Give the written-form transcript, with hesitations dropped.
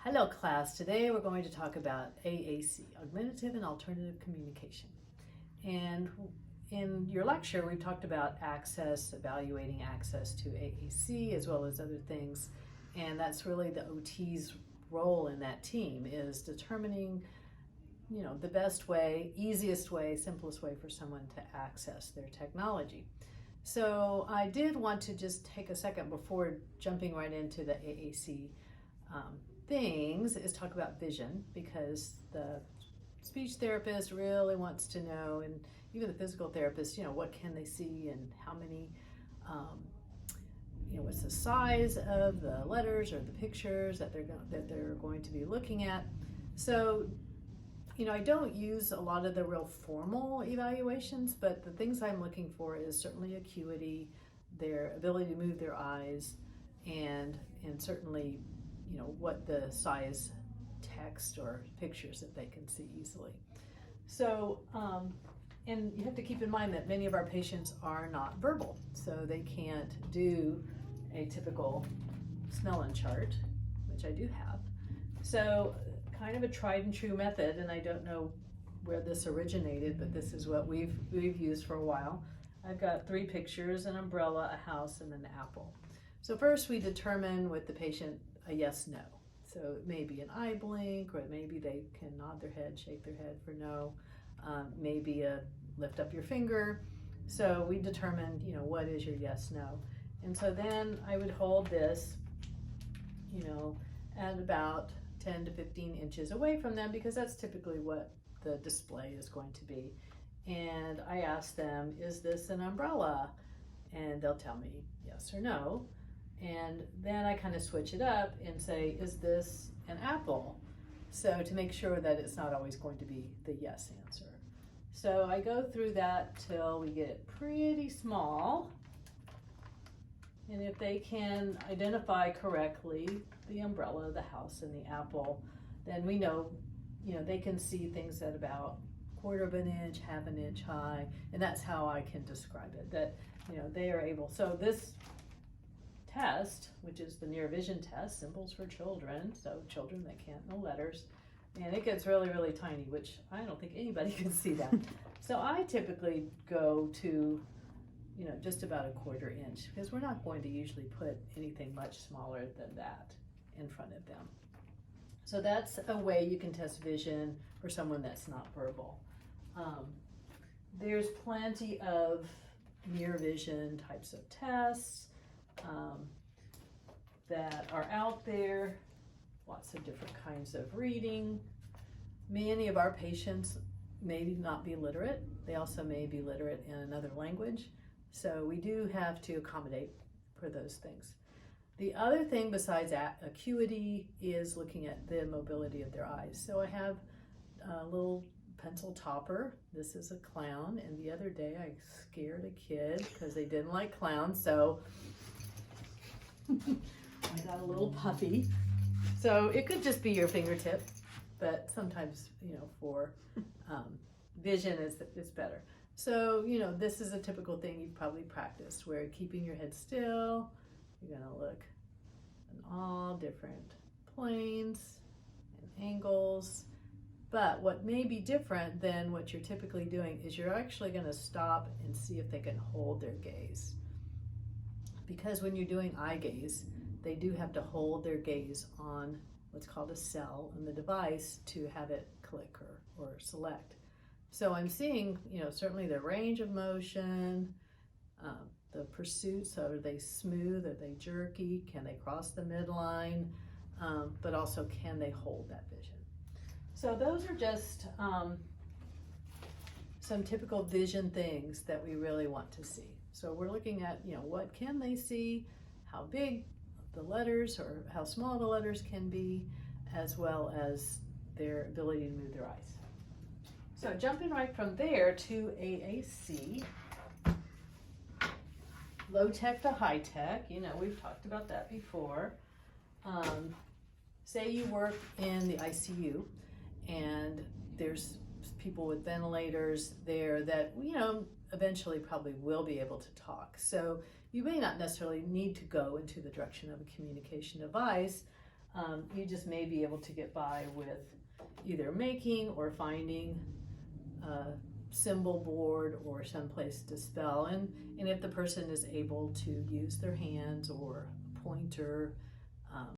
Hello class, today we're going to talk about AAC, Augmentative and Alternative Communication. And in your lecture, we've talked about access, evaluating access to AAC as well as other things. And that's really the OT's role in that team, is determining, the best way, easiest way, simplest way for someone to access their technology. So I did want to just take a second before jumping right into the AAC things is talk about vision, because the speech therapist really wants to know, and even the physical therapist, what can they see and how many, what's the size of the letters or the pictures that they're going to be looking at. So, I don't use a lot of the real formal evaluations, but the things I'm looking for is certainly acuity, their ability to move their eyes, and certainly what the size text or pictures that they can see easily. So, and you have to keep in mind that many of our patients are not verbal, so they can't do a typical Snellen chart, which I do have. So kind of a tried and true method, and I don't know where this originated, but this is what we've used for a while. I've got 3 pictures: an umbrella, a house, and an apple. So first we determine with the patient a yes, no. So it may be an eye blink, or maybe they can nod their head, shake their head for no, maybe a lift up your finger. So we determined, what is your yes, no. And so then I would hold this, at about 10 to 15 inches away from them, because that's typically what the display is going to be. And I ask them, is this an umbrella? And they'll tell me yes or no. And then I kind of switch it up and say, is this an apple? So to make sure that it's not always going to be the yes answer. So I go through that till we get it pretty small. And if they can identify correctly the umbrella, the house, and the apple, then we know, they can see things at about 1/4 of an inch, 1/2 an inch high, and that's how I can describe it, that, they are able. So this test, which is the near vision test, symbols for children, so children that can't know letters, and it gets really, really tiny, which I don't think anybody can see that. So I typically go to, just about a 1/4 inch, because we're not going to usually put anything much smaller than that in front of them. So that's a way you can test vision for someone that's not verbal. There's plenty of near vision types of tests that are out there, lots of different kinds of reading. Many of our patients may not be literate. They also may be literate in another language. So we do have to accommodate for those things. The other thing besides acuity is looking at the mobility of their eyes. So I have a little pencil topper. This is a clown, and the other day I scared a kid because they didn't like clowns, so I got a little puffy. So it could just be your fingertip, but sometimes, for vision is better. So, this is a typical thing you've probably practiced, where keeping your head still, you're gonna look in all different planes and angles. But what may be different than what you're typically doing is you're actually gonna stop and see if they can hold their gaze. Because when you're doing eye gaze, they do have to hold their gaze on what's called a cell in the device to have it click or select. So I'm seeing, certainly the range of motion, the pursuits. So are they smooth? Are they jerky? Can they cross the midline? But also, can they hold that vision? So those are just some typical vision things that we really want to see. So we're looking at, what can they see, how big the letters or how small the letters can be, as well as their ability to move their eyes. So jumping right from there to AAC, low tech to high tech, we've talked about that before. Say you work in the ICU and there's people with ventilators there that, eventually probably will be able to talk. So you may not necessarily need to go into the direction of a communication device, You just may be able to get by with either making or finding a symbol board or someplace to spell, and if the person is able to use their hands or a pointer,